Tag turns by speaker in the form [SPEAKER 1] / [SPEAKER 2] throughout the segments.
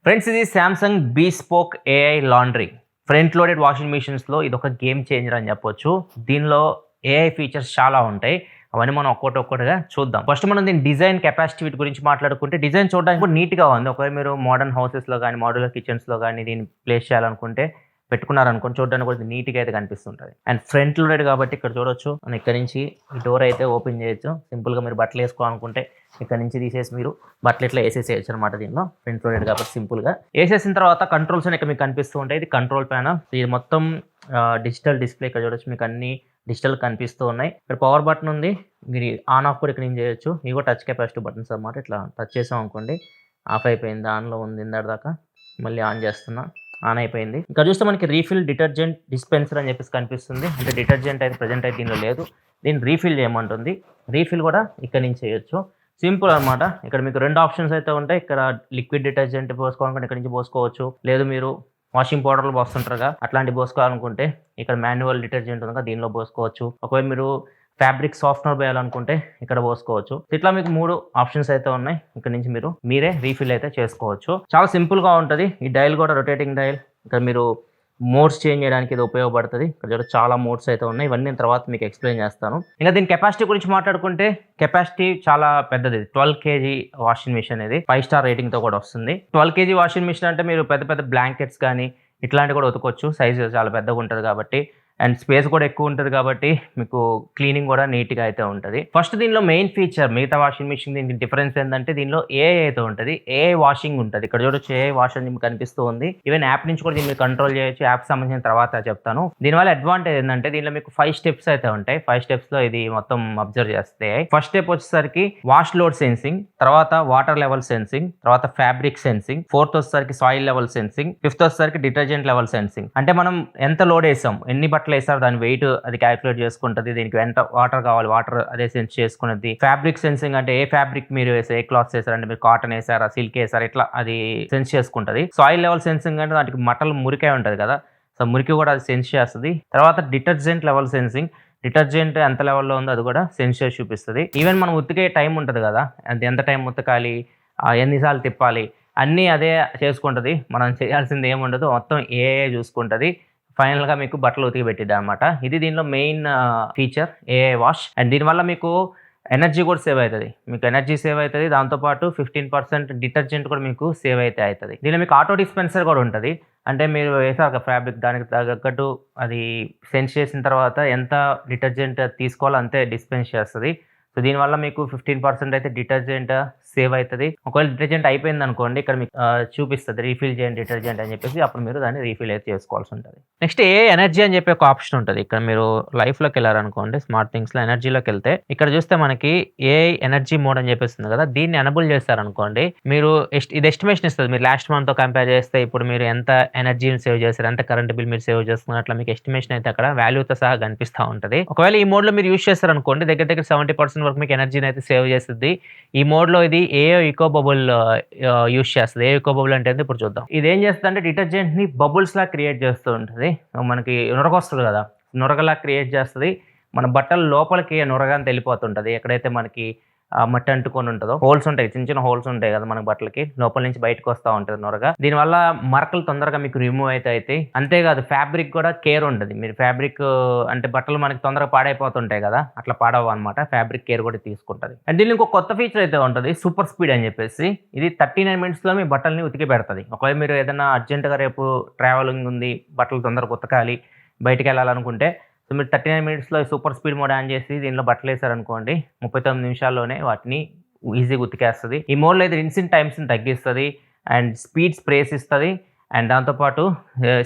[SPEAKER 1] Friends, ఇది Samsung Bespoke AI laundry front loaded washing మిషన్స్లో ఇది ఒక గేమ్ చేంజర్ అని చెప్పొచ్చు. దీనిలో ఏఐ ఫీచర్స్ చాలా ఉంటాయి. అవన్నీ మనం ఒక్కొక్కటిగా చూద్దాం. ఫస్ట్ మనం దీని డిజైన్ కెపాసిటీ వీటి గురించి మాట్లాడుకుంటే, డిజైన్ చూడడానికి కూడా నీట్గా ఉంది. ఒకవేళ మీరు మోడర్న్ హౌసెస్లో కానీ మోడ్యులర్ కిచెన్స్లో కానీ దీన్ని ప్లేస్ చేయాలనుకుంటే పెట్టుకున్నారనుకోండి, చూడడానికి కూడా నీట్గా అయితే కనిపిస్తుంటుంది. అండ్ ఫ్రంట్ లోడెడ్ కాబట్టి ఇక్కడ చూడొచ్చు. మనం ఇక్కడ నుంచి ఈ డోర్ అయితే ఓపెన్ చేయొచ్చు. సింపుల్గా మీరు బట్టలు వేసుకోవాలనుకుంటే ఇక్కడ నుంచి తీసేసి మీరు బట్టలు ఇట్లా వేసేసేయచ్చు అనమాట. దీనిలో ఫ్రంట్ లోడెడ్ కాబట్టి సింపుల్గా వేసేసిన తర్వాత కంట్రోల్స్ అని ఇక్కడ మీకు కనిపిస్తూ ఉంటాయి. ఇది కంట్రోల్ ప్యానల్. ఇది మొత్తం డిజిటల్ డిస్ప్లే. ఇక్కడ చూడొచ్చు, మీకు అన్ని డిజిటల్ కనిపిస్తూ ఉన్నాయి. ఇక్కడ పవర్ బటన్ ఉంది. మీరు ఆన్ ఆఫ్ కూడా ఇక్కడ ఏం చేయొచ్చు. ఇవి కూడా టచ్ కెపాసిటీ బటన్స్ అనమాట. ఇట్లా టచ్ చేసాం అనుకోండి, ఆఫ్ అయిపోయింది. ఆన్లో ఉంది ఇందాక దాకా. మళ్ళీ ఆన్ చేస్తున్నా, ఆన్ అయిపోయింది. ఇక్కడ చూస్తే మనకి రీఫిల్ డిటర్జెంట్ డిస్పెన్సర్ అని చెప్పేసి కనిపిస్తుంది. అంటే డిటర్జెంట్ అయితే ప్రజెంట్ అయితే దీనిలో లేదు, దీన్ని రీఫిల్ చేయమంటుంది. రీఫిల్ కూడా ఇక్కడ నుంచి చేయొచ్చు. సింపుల్ అనమాట. ఇక్కడ మీకు రెండు ఆప్షన్స్ అయితే ఉంటాయి. ఇక్కడ లిక్విడ్ డిటర్జెంట్ పోసుకోవాలనుకుంటే ఇక్కడ నుంచి పోసుకోవచ్చు. లేదు మీరు వాషింగ్ పౌడర్లు పోస్తుంటారుగా, అట్లాంటి పోసుకోవాలనుకుంటే ఇక్కడ మాన్యువల్ డిటర్జెంట్ ఉంది, దీనిలో పోసుకోవచ్చు. ఒకవేళ మీరు ఫ్యాబ్రిక్ సాఫ్ట్నర్ వేయాలనుకుంటే ఇక్కడ పోసుకోవచ్చు. ఇట్లా మీకు 3 ఆప్షన్స్ అయితే ఉన్నాయి. ఇక్కడ నుంచి మీరే రీఫిల్ అయితే చేసుకోవచ్చు. చాలా సింపుల్గా ఉంటుంది. ఈ డైల్ కూడా రొటేటింగ్ డైల్. ఇక్కడ మీరు మోడ్స్ చేంజ్ చేయడానికి ఇది ఉపయోగపడుతుంది. ఇక్కడ చాలా మోడ్స్ అయితే ఉన్నాయి. ఇవన్నీ తర్వాత మీకు ఎక్స్ప్లెయిన్ చేస్తాను. ఇంకా దీని కెపాసిటీ గురించి మాట్లాడుకుంటే, కెపాసిటీ చాలా పెద్దది. 12 kg వాషింగ్ మిషన్. ఇది 5 స్టార్ రేటింగ్తో కూడా వస్తుంది. 12 kg వాషింగ్ మిషన్ అంటే మీరు పెద్ద పెద్ద బ్లాంకెట్స్ కానీ ఇట్లాంటివి కూడా ఉతకొచ్చు. సైజు చాలా పెద్దగా ఉంటుంది కాబట్టి, అండ్ స్పేస్ కూడా ఎక్కువ ఉంటుంది కాబట్టి మీకు క్లీనింగ్ కూడా నీట్గా అయితే ఉంటుంది. ఫస్ట్ దీనిలో మెయిన్ ఫీచర్, మిగతా వాషింగ్ మిషన్ దీనికి డిఫరెన్స్ ఏంటంటే దీనిలో ఏఐ అయితే ఉంటుంది. ఏఐ వాషింగ్ ఉంటుంది. ఇక్కడ చూడొచ్చు, ఏఐ వాష్ అని మీకు కనిపిస్తూ ఉంది. ఈవెన్ యాప్ నుంచి కూడా దీన్ని కంట్రోల్ చేయొచ్చు. యాప్ సంబంధించిన తర్వాత చెప్తాను. దీనివల్ల అడ్వాంటేజ్ ఏంటంటే దీనిలో మీకు 5 స్టెప్స్ అయితే ఉంటాయి. 5 స్టెప్స్ లో ఇది మొత్తం అబ్జర్వ్ చేస్తే, ఫస్ట్ స్టెప్ వచ్చేసరికి వాష్ లోడ్ సెన్సింగ్, తర్వాత వాటర్ లెవెల్ సెన్సింగ్, తర్వాత ఫ్యాబ్రిక్ సెన్సింగ్, ఫోర్త్ వచ్చేసరికి సాయిల్ లెవెల్ సెన్సింగ్, ఫిఫ్త్ వచ్చేసరికి డిటర్జెంట్ లెవెల్ సెన్సింగ్. అంటే మనం ఎంత లోడ్ వేసాం, ఎన్ని బట్టలు వేసారు, దాని వెయిట్ అది క్యాలిక్యులేట్ చేసుకుంటుంది. దీనికి ఎంత వాటర్ కావాలి, వాటర్ అదే సెన్స్ చేసుకున్నది. ఫ్యాబ్రిక్ సెన్సింగ్ అంటే ఏ ఫ్యాబ్రిక్ మీరు వేసారు, ఏ క్లాత్స్ వేసారు, అంటే మీరు కాటన్ వేసారా, సిల్క్ వేసారా, ఇట్లా అది సెన్స్ చేసుకుంటుంది. సాయిల్ లెవెల్ సెన్సింగ్ అంటే దానికి మట్టలు మురికే ఉంటుంది కదా, సో మురికి కూడా అది సెన్స్ చేస్తుంది. తర్వాత డిటర్జెంట్ లెవెల్ సెన్సింగ్, డిటర్జెంట్ ఎంత లెవెల్లో ఉందో అది కూడా సెన్స్ చేసి చూపిస్తుంది. ఈవెన్ మనం ఉతికే టైం ఉంటుంది కదా, అది ఎంత టైం ఉతకాలి, ఎన్నిసార్లు తిప్పాలి, అన్నీ అదే చేసుకుంటుంది. మనం చేయాల్సింది ఏముండదు, మొత్తం ఏఐ చూసుకుంటుంది. ఫైనల్గా మీకు బట్టలు ఉతికి పెట్టిద్ది అనమాట. ఇది దీనిలో main feature, AI wash. And దీనివల్ల మీకు ఎనర్జీ కూడా సేవ్ అవుతుంది. మీకు ఎనర్జీ సేవ్ అవుతుంది. దాంతోపాటు 15% డిటర్జెంట్ కూడా మీకు సేవ్ అయితే అవుతుంది. దీనిలో మీకు ఆటో డిస్పెన్సర్ కూడా ఉంటుంది. అంటే మీరు వేసాక ఫ్యాబ్రిక్ దానికి తగ్గట్టు అది సెన్స్ చేసిన తర్వాత ఎంత డిటర్జెంట్ తీసుకోవాలో అంతే డిస్పెన్స్ చేస్తుంది. సో దీనివల్ల మీకు 15% అయితే డిటర్జెంట్ సేవ్ అవుతుంది. ఒకవేళ డిటర్జెంట్ అయిపోయింది అనుకోండి, ఇక్కడ మీకు చూపిస్తుంది రీఫిల్ చేయండి డిటర్జెంట్ అని చెప్పేసి, అప్పుడు మీరు దాన్ని రీఫిల్ అయితే చేసుకోవాల్సి ఉంటుంది. నెక్స్ట్ ఏ ఎనర్జీ అని చెప్పి ఒక ఆప్షన్ ఉంటుంది. ఇక్కడ మీరు లైఫ్లోకి వెళ్ళారనుకోండి, స్మార్ట్ థింగ్స్లో ఎనర్జీలోకి వెళ్తే ఇక్కడ చూస్తే మనకి ఏ ఎనర్జీ మోడ్ అని చెప్పేస్తుంది కదా, దీన్ని ఎనబుల్ చేస్తారనుకోండి, మీరు ఇది ఎస్టిమేషన్ ఇస్తుంది. మీరు లాస్ట్ మంత్తో కంపేర్ చేస్తే ఇప్పుడు మీరు ఎంత ఎనర్జీని సేవ్ చేస్తారు, ఎంత కరెంట్ బిల్ మీరు సేవ్ చేస్తున్నారు, అట్లా మీకు ఎస్టిమేషన్ అయితే అక్కడ వాల్యూతో సహా కనిపిస్తూ ఉంటుంది. ఒకవేళ ఈ మోడ్లో మీరు యూజ్ చేస్తారనుకోండి, దగ్గర 70% వరకు మీకు ఎనర్జీని అయితే సేవ్ చేస్తుంది. ఈ మోడ్లో ఇది ఏఐ ఈకో బబుల్ యూజ్ చేస్తుంది. ఏ ఈకో బబుల్ అంటే ఇప్పుడు చూద్దాం. ఇది ఏం చేస్తుంది అంటే డిటర్జెంట్ని బబుల్స్ లా క్రియేట్ చేస్తూ ఉంటుంది. మనకి నురగ వస్తుంది కదా, నురగలా క్రియేట్ చేస్తుంది. మన బట్టల లోపలికి నురగ అని వెళ్ళిపోతుంటుంది. ఎక్కడైతే మనకి మట్టి అంటుకొని ఉంటుందో, హోల్స్ ఉంటాయి, చిన్న చిన్న హోల్స్ ఉంటాయి కదా మన బట్టలకి, లోపల నుంచి బయటకు వస్తూ ఉంటుంది నురగ. దీనివల్ల మరకలు తొందరగా మీకు రిమూవ్ అవుతాయి. అంతేకాదు ఫ్యాబ్రిక్ కూడా కేర్ ఉంటుంది. మీరు ఫ్యాబ్రిక్ అంటే బట్టలు మనకి తొందరగా పాడైపోతుంటాయి కదా, అట్లా పాడవు అనమాట. ఫ్యాబ్రిక్ కేర్ కూడా తీసుకుంటుంది. అండ్ దీనికి ఇంకో కొత్త ఫీచర్ అయితే ఉంటుంది, సూపర్ స్పీడ్ అని చెప్పేసి. ఇది 39 minutesలో మీ బట్టల్ని ఉతికి పెడుతుంది. ఒకవేళ మీరు ఏదైనా అర్జెంటుగా రేపు ట్రావెలింగ్ ఉంది, బట్టలు తొందరగా ఉతకాలి, బయటికి వెళ్ళాలనుకుంటే, సో మీరు 39 minutesలో సూపర్ స్పీడ్ మోడ్ ఆన్ చేసి దీనిలో బట్టలు వేసారనుకోండి, 39 నిమిషాల్లోనే వాటిని ఈజీగా ఉతికేస్తుంది. ఈ మోడ్లో అయితే రిన్సింగ్ టైమ్స్ని తగ్గిస్తుంది అండ్ స్పీడ్ స్ప్రేస్ ఇస్తుంది. అండ్ దాంతోపాటు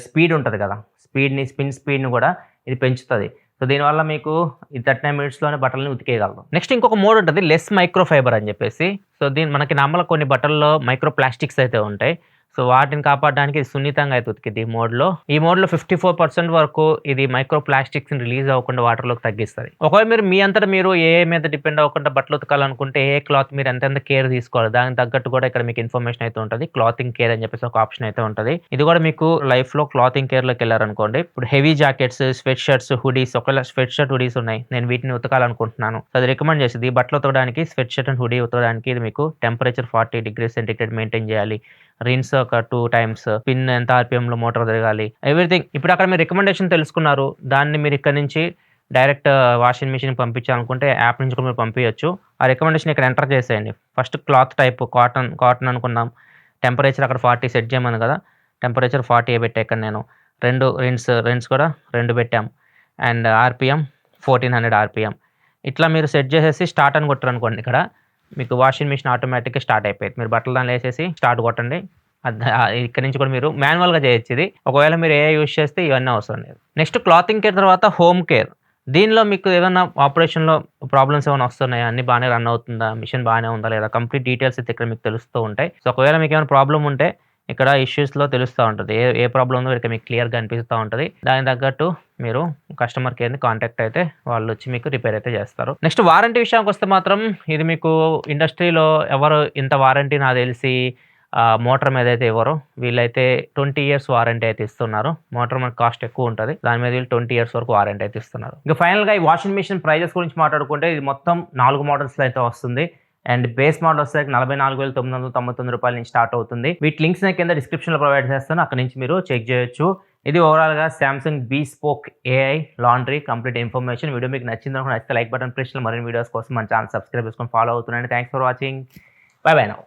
[SPEAKER 1] స్పీడ్ ఉంటుంది కదా, స్పిన్ స్పీడ్ని కూడా ఇది పెంచుతుంది. సో దీనివల్ల మీకు ఈ 39 minutesలోనే బట్టలని ఉతికేయగలరు. నెక్స్ట్ ఇంకొక మోడ్ ఉంటుంది, లెస్ మైక్రో ఫైబర్ అని చెప్పేసి. సో మనకి నార్మల్గా కొన్ని బట్టల్లో మైక్రో ప్లాస్టిక్స్ అయితే ఉంటాయి. సో వాటిని కాపాడడానికి ఇది సున్నితంగా అయితే ఉతికిద్ది ఈ మోడ్లో. ఈ మోడ్లో 54% వరకు ఇది మైక్రో ప్లాస్టిక్స్ని రిలీజ్ అవ్వకుండా వాటర్లోకి తగ్గిస్తుంది. ఒకవేళ మీరు మీ అంతటా మీరు ఏ మీద డిపెండ్ అవ్వకుండా బట్టలు ఉతకాలనుకుంటే, ఏ క్లాత్ మీరు ఎంత కేర్ తీసుకోవాలి, దానికి తగ్గట్టు కూడా ఇక్కడ మీకు ఇన్ఫర్మేషన్ అయితే ఉంటుంది. క్లాతింగ్ కేర్ అని చెప్పేసి ఒక ఆప్షన్ అయితే ఉంటుంది. ఇది కూడా మీకు లైఫ్లో క్లాతింగ్ కేర్లోకి వెళ్ళారనుకోండి, ఇప్పుడు heavy jackets, sweat shirts, hoodies, ఒకవేళ స్వెట్ షర్ట్ హుడీస్ ఉన్నాయి, నేను వీటిని ఉతకాలనుకుంటున్నాను, అది రికమెండ్ చేసింది. ఈ బట్టలు ఉతకడానికి, స్వెట్ షర్ట్ అండ్ హుడీ ఉతకడానికి ఇది మీకు టెంపరేచర్ 40 degrees సెంటిగ్రేడ్ మెయింటైన్ చేయాలి, రిన్స్ ఒక 2 టైమ్స్, పిన్ ఎంత ఆర్పిఎంలో మోటార్ తిరగాలి, ఎవ్రీథింగ్. ఇప్పుడు అక్కడ మీరు రికమెండేషన్ తెలుసుకున్నారు. దాన్ని మీరు ఇక్కడ నుంచి డైరెక్ట్ వాషింగ్ మిషన్‌కి పంపించాలనుకుంటే యాప్ నుంచి కూడా మీరు పంపియొచ్చు. ఆ రికమెండేషన్ ఇక్కడ ఎంటర్ చేసేయండి. ఫస్ట్ క్లాత్ టైప్ కాటన్ అనుకున్నాం. టెంపరేచర్ అక్కడ 40 సెట్ చేయమన్నాను కదా! టెంపరేచర్ 40 పెట్టా ఇక్కడ నేను. 2 రిన్స్ కూడా 2 పెట్టాం. And RPM 1400 RPM. ఇట్లా మీరు సెట్ చేసేసి స్టార్ట్ అని కొట్టారనుకోండి ఇక్కడ, మీకు వాషింగ్ మిషన్ ఆటోమేటిక్‌గా స్టార్ట్ అయిపోయిద్ది. మీరు బట్టలు దాంట్లో ఏసేసి స్టార్ట్ కొట్టండి. ఇక్కడి నుంచి కూడా మీరు మాన్యువల్‌గా చేయొచ్చు ఇది. ఒకవేళ మీరు ఏఐ యూజ్ చేస్తే ఇవన్నీ అవసరం లేదు. నెక్స్ట్ క్లాతింగ్ కేర్ తర్వాత హోమ్ కేర్. దీనిలో మీకు ఏదన్నా ఆపరేషన్‌లో ప్రాబ్లమ్స్ ఏమైనా వస్తున్నాయా? అన్నీ బాగానే రన్ అవుతుందా? మిషన్ బాగానే ఉందా లేదా? కంప్లీట్ డీటెయిల్స్ అయితే ఇక్కడ మీకు తెలుస్తూ ఉంటాయి. సో, ఒకవేళ మీకేమైనా ప్రాబ్లమ్ ఉంటే ఇక్కడ ఇష్యూస్‌లో తెలుస్తా ఉంటది. ఏ ఏ ప్రాబ్లమ్ ఉందో ఇక్కడ మీకు క్లియర్‌గా కనిపిస్తా ఉంటది. దానికి తగ్గట్టు మీరు కస్టమర్ కేర్‌ని కాంటాక్ట్ అయితే వాళ్ళొచ్చి మీకు రిపేర్ అయితే చేస్తారు. నెక్స్ట్ వారంటీ విషయానికొస్తే మాత్రం ఇది మీకు ఇండస్ట్రీలో ఎవరు ఇంత వారంటీ నాకు తెలిసి మోటార్ మీద అయితే ఇవ్వరు. వీళ్ళైతే 20 ఇయర్స్ వారంటీ అయితే ఇస్తున్నారు. మోటార్ మనకు కాస్ట్ ఎక్కువ ఉంటది. దాని మీద వీళ్ళు 20 ఇయర్స్ వరకు వారంటీ అయితే ఇస్తున్నారు. ఇక ఫైనల్‌గా ఈ వాషింగ్ మిషన్ ప్రైజెస్ గురించి మాట్లాడుకుంటే ఇది మొత్తం 4 మోడల్స్‌లో అయితే వస్తుంది. అండ్ బేస్ మోడల్ వచ్చేసరికి రూ. 44,999 నుంచి స్టార్ట్ అవుతుంది. వీటి లింక్స్ నేను కింద డిస్క్రిప్షన్‌లో ప్రొవైడ్ చేస్తాను. అక్కడి నుంచి మీరు చెక్ చేయొచ్చు. ఇది ఓవరాల్‌గా Samsung Bespoke AI laundry complete information. Video మీకు నచ్చితే లైక్ బటన్ ప్రెస్ చేయండి. మరిన్ని వీడియోస్ కోసం మన ఛానల్ సబ్స్క్రైబ్ చేసుకొని ఫాలో అవుతుండండి. Thanks for watching. Bye bye now.